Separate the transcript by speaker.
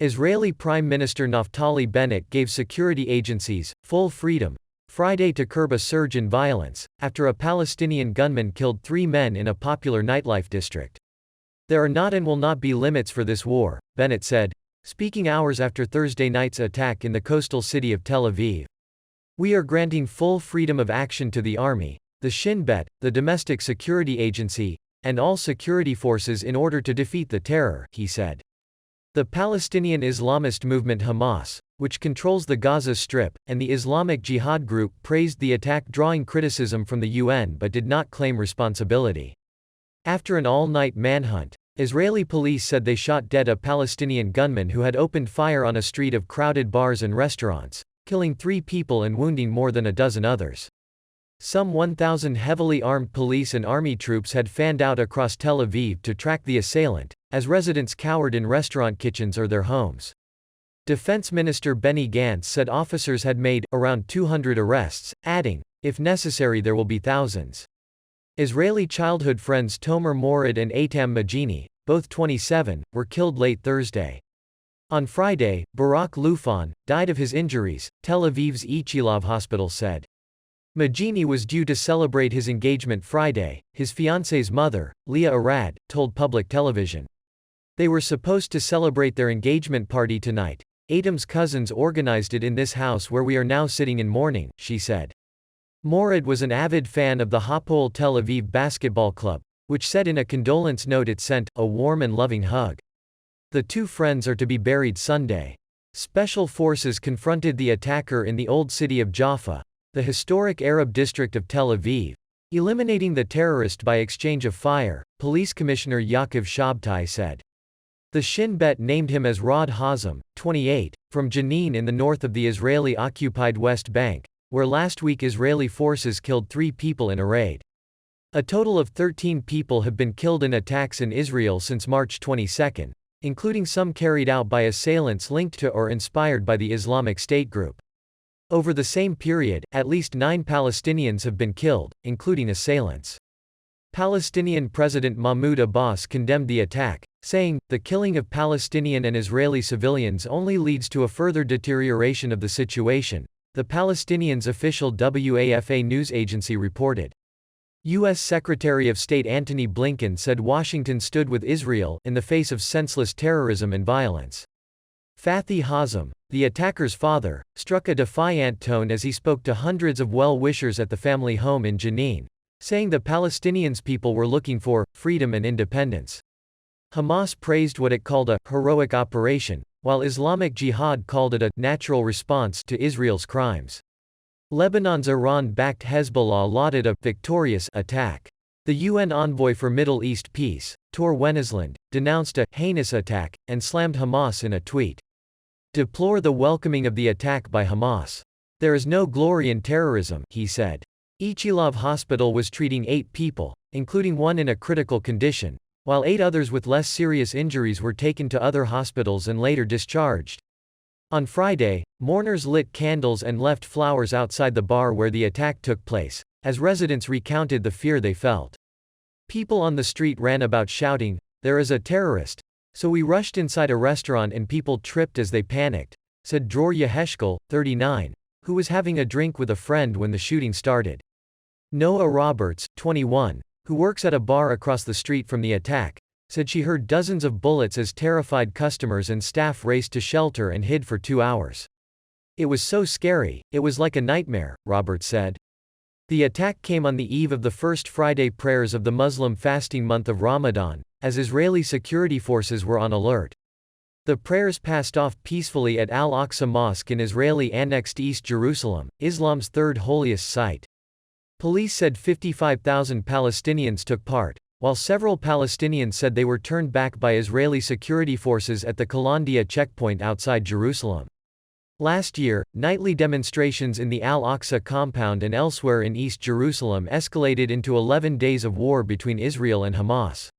Speaker 1: Israeli Prime Minister Naftali Bennett gave security agencies full freedom Friday to curb a surge in violence, after a Palestinian gunman killed 3 men in a popular nightlife district. "There are not and will not be limits for this war," Bennett said, speaking hours after Thursday night's attack in the coastal city of Tel Aviv. "We are granting full freedom of action to the army, the Shin Bet, the domestic security agency, and all security forces in order to defeat the terror," he said. The Palestinian Islamist movement Hamas, which controls the Gaza Strip, and the Islamic Jihad group praised the attack, drawing criticism from the UN but did not claim responsibility. After an all-night manhunt, Israeli police said they shot dead a Palestinian gunman who had opened fire on a street of crowded bars and restaurants, killing 3 people and wounding more than a dozen others. Some 1,000 heavily armed police and army troops had fanned out across Tel Aviv to track the assailant, as residents cowered in restaurant kitchens or their homes. Defense Minister Benny Gantz said officers had made around 200 arrests, adding, "If necessary there will be thousands." Israeli childhood friends Tomer Morad and Eitam Majini, both 27, were killed late Thursday. On Friday, Barak Lufan died of his injuries, Tel Aviv's Ichilov hospital said. Majini was due to celebrate his engagement Friday, his fiancée's mother, Leah Arad, told public television. "They were supposed to celebrate their engagement party tonight. Eitam's cousins organized it in this house where we are now sitting in mourning," she said. Morad was an avid fan of the Hapoel Tel Aviv basketball club, which said in a condolence note it sent a warm and loving hug. The 2 friends are to be buried Sunday. Special forces confronted the attacker in the old city of Jaffa, the historic Arab district of Tel Aviv, eliminating the terrorist by exchange of fire, Police Commissioner Yaakov Shabtai said. The Shin Bet named him as Rod Hazem, 28, from Jenin in the north of the Israeli-occupied West Bank, where last week Israeli forces killed 3 people in a raid. A total of 13 people have been killed in attacks in Israel since March 22, including some carried out by assailants linked to or inspired by the Islamic State group. Over the same period, at least 9 Palestinians have been killed, including assailants. Palestinian President Mahmoud Abbas condemned the attack, saying, "The killing of Palestinian and Israeli civilians only leads to a further deterioration of the situation," the Palestinians' official WAFA news agency reported. U.S. Secretary of State Antony Blinken said Washington stood with Israel in the face of senseless terrorism and violence. Fathi Hazem, the attacker's father, struck a defiant tone as he spoke to hundreds of well-wishers at the family home in Jenin, saying the Palestinians' people were looking for freedom and independence. Hamas praised what it called a heroic operation, while Islamic Jihad called it a natural response to Israel's crimes. Lebanon's Iran-backed Hezbollah lauded a victorious attack. The UN envoy for Middle East peace, Tor Wennesland, denounced a heinous attack and slammed Hamas in a tweet. "Deplore the welcoming of the attack by Hamas. There is no glory in terrorism," he said. Ichilov Hospital was treating 8 people, including 1 in a critical condition, while 8 others with less serious injuries were taken to other hospitals and later discharged. On Friday, mourners lit candles and left flowers outside the bar where the attack took place, as residents recounted the fear they felt. "People on the street ran about shouting, 'There is a terrorist!' So we rushed inside a restaurant and people tripped as they panicked," said Dror Yeheshkel, 39, who was having a drink with a friend when the shooting started. Noah Roberts, 21, who works at a bar across the street from the attack, said she heard dozens of bullets as terrified customers and staff raced to shelter and hid for 2 hours. "It was so scary, it was like a nightmare," Roberts said. The attack came on the eve of the first Friday prayers of the Muslim fasting month of Ramadan, as Israeli security forces were on alert. The prayers passed off peacefully at Al-Aqsa Mosque in Israeli-annexed East Jerusalem, Islam's 3rd holiest site. Police said 55,000 Palestinians took part, while several Palestinians said they were turned back by Israeli security forces at the Kalandia checkpoint outside Jerusalem. Last year, nightly demonstrations in the Al-Aqsa compound and elsewhere in East Jerusalem escalated into 11 days of war between Israel and Hamas.